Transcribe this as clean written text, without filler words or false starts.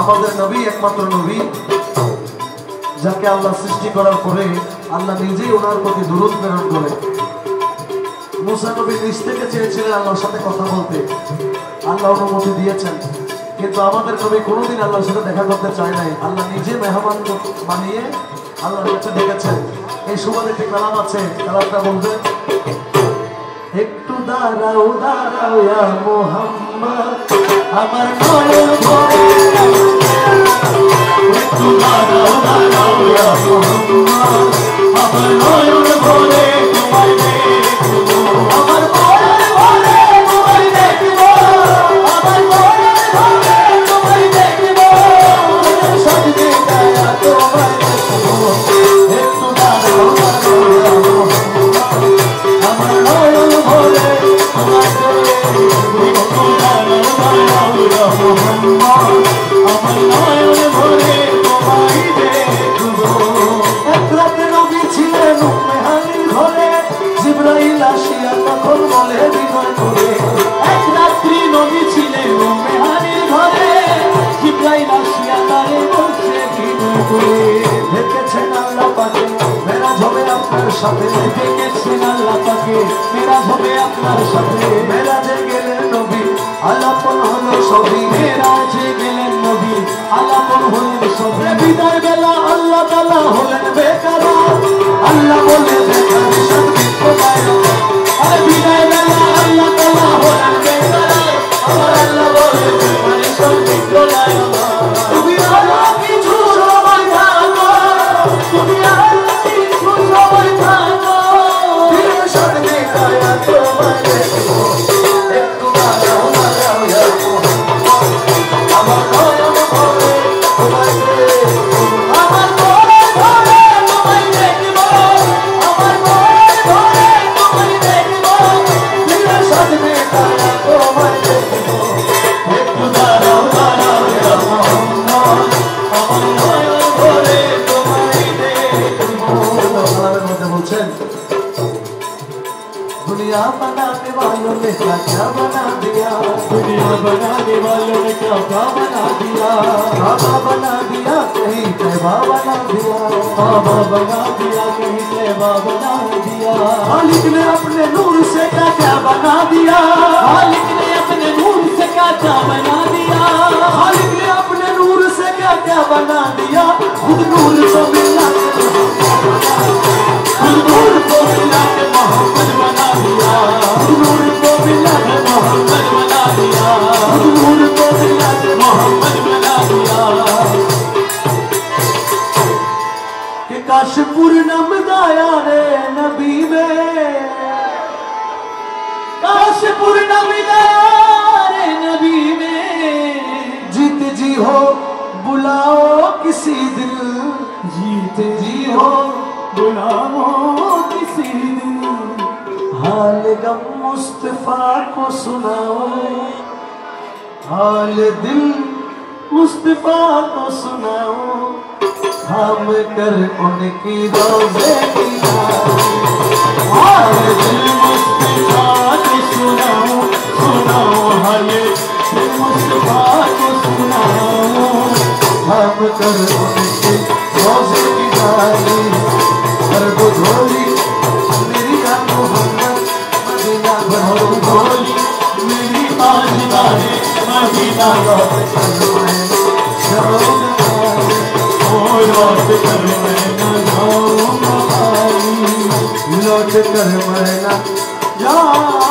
আমাদের নবী একমাত্র নবী যাকে আল্লাহ সৃষ্টি করার পরে আল্লাহ নিজেই ওনার প্রতি দুরূদ প্রেরণ করে। মুসা নবী নিজ থেকে চেয়েছিলেন আল্লাহর সাথে কথা বলতে, আল্লাহ অনুমতি দিয়েছেন, কিন্তু আমাদের নবী কোনোদিন আল্লাহর সাথে দেখা করতে চায় নাই। আল্লাহ নিজে মেহমান বানিয়ে আল্লাহর কাছে ডেকেছেন। এই সুবাদে একটি কালাম আছে, কালামটা বলবেন, একটু দাঁড়াও দাঁড়াও ইয়া মুহাম্মদ আমার নয়ন ভরে, একটু দাঁড়াও দাঁড়াও ইয়া মুহাম্মদ আমার নয়ন ভরে তোমায় দেখবো, আমার নয়ন ভরে তোমায় দেখবো, আমার নয়ন ভরে তোমায় দেখবো, সাজবে গায়া তোমায় দেখবো, একটু দাঁড়াও দাঁড়াও ইয়া মুহাম্মদ আমার নয়ন ভরে তোমায় দেখবো, একটু দাঁড়াও দাঁড়াও ইয়া মুহাম্মদ আমার নয়ন ভরে তোমায় দেখবো। এক রাতে নবী ছিলেন উম্মেহানির ঘরে, জিবরাইল আসিয়া তখন বলে বিনয় করে, এক রাত্রি নবী ছিলেন উম্মেহানির ঘরে, জিবরাইল আসিয়া তারে বলছে বিনয় করে, দেখেছেন আল্লাহ পাকে মেরাজ হবে আপনার সাথে, দেখেছেন আল্লাহ পাকে মেরাজ হবে আপনার সাথে, মেরাজে গেলেন নবী আলাপন হলো সবই, মেরাজে গেলেন নবী আলাপন হলেন সবে, বিদায় বেলা আল্লাহ তাআলা হলেন বেকারার, আল্লাহ বলে বেকার শান্তি কোথায়, আরে বিদায় বেলা আল্লাহ তাআলা হলেন বেকারার, আমার আল্লাহ বলে বেকার শান্তি কোথায়, তুমি আলো কিছু সময় থাকো, তুমি আলো কিছু সময় থাকো, ফিরে সামনে গায়া তোমায় দেখবো, একটু দাঁড়াও দাঁড়াও ইয়া মুহাম্মদ আমার নয়ন ভরে তোমায় দেখবো, আমার নয়ন ভরে তোমায় দেখবো, আমার নয়ন ভরে তোমায় দেখবো, ফিরে সাজবে গায়া তোমায় দেখবো, একটু দাঁড়াও দাঁড়াও ইয়া মুহাম্মদ আমার নয়ন ভরে তোমায় দেখবো। আল্লাহর মধ্যে বলছেন, दुनिया बनाने वालों ने क्या क्या बना दिया, दुनिया बनाने वालों ने क्या क्या बना दिया, बाबा बना दिया कहीं तैबा बना दिया, बाबा बना दिया कहीं तैबा बना दिया, खालिक ने अपने नूर से क्या क्या बना दिया, खालिक ने अपने नूर से क्या क्या बना दिया, खालिक ने अपने नूर से क्या क्या बना दिया, खुद नूर को मिला खुद नूर को मिला के मोहम्मद बना दिया, नूर को मिला के मोहम्मद बना दिया, नूर को मिला के मोहम्मद बना दिया, कि काश पूर्णम दाया रे नबी में, काश पूर्णम दाया रे नबी में, जीत जी हो बुलाओ किसी दिन, जीत जी हो बुलाओ किसी दिन, हाल गम मुस्तफा को सुनाओ, हाल दिल मुस्तफा को सुनाओ, थाम कर उनकी रोज़े की हाल दिल मुस्तफा को सुनाओ, सुनाओ हाल दिल मुस्तफा को सुनाओ, थाम कर उनकी रोज़े की डाली, हर दो झोली मेरी मोहम्मद मदीना भरो झोली मेरी आज़िदाए मदीना लौट कर मैं जाऊंगा, ओ लौट कर मैं न जाऊंगा, लौट कर मैं न जाऊंगा।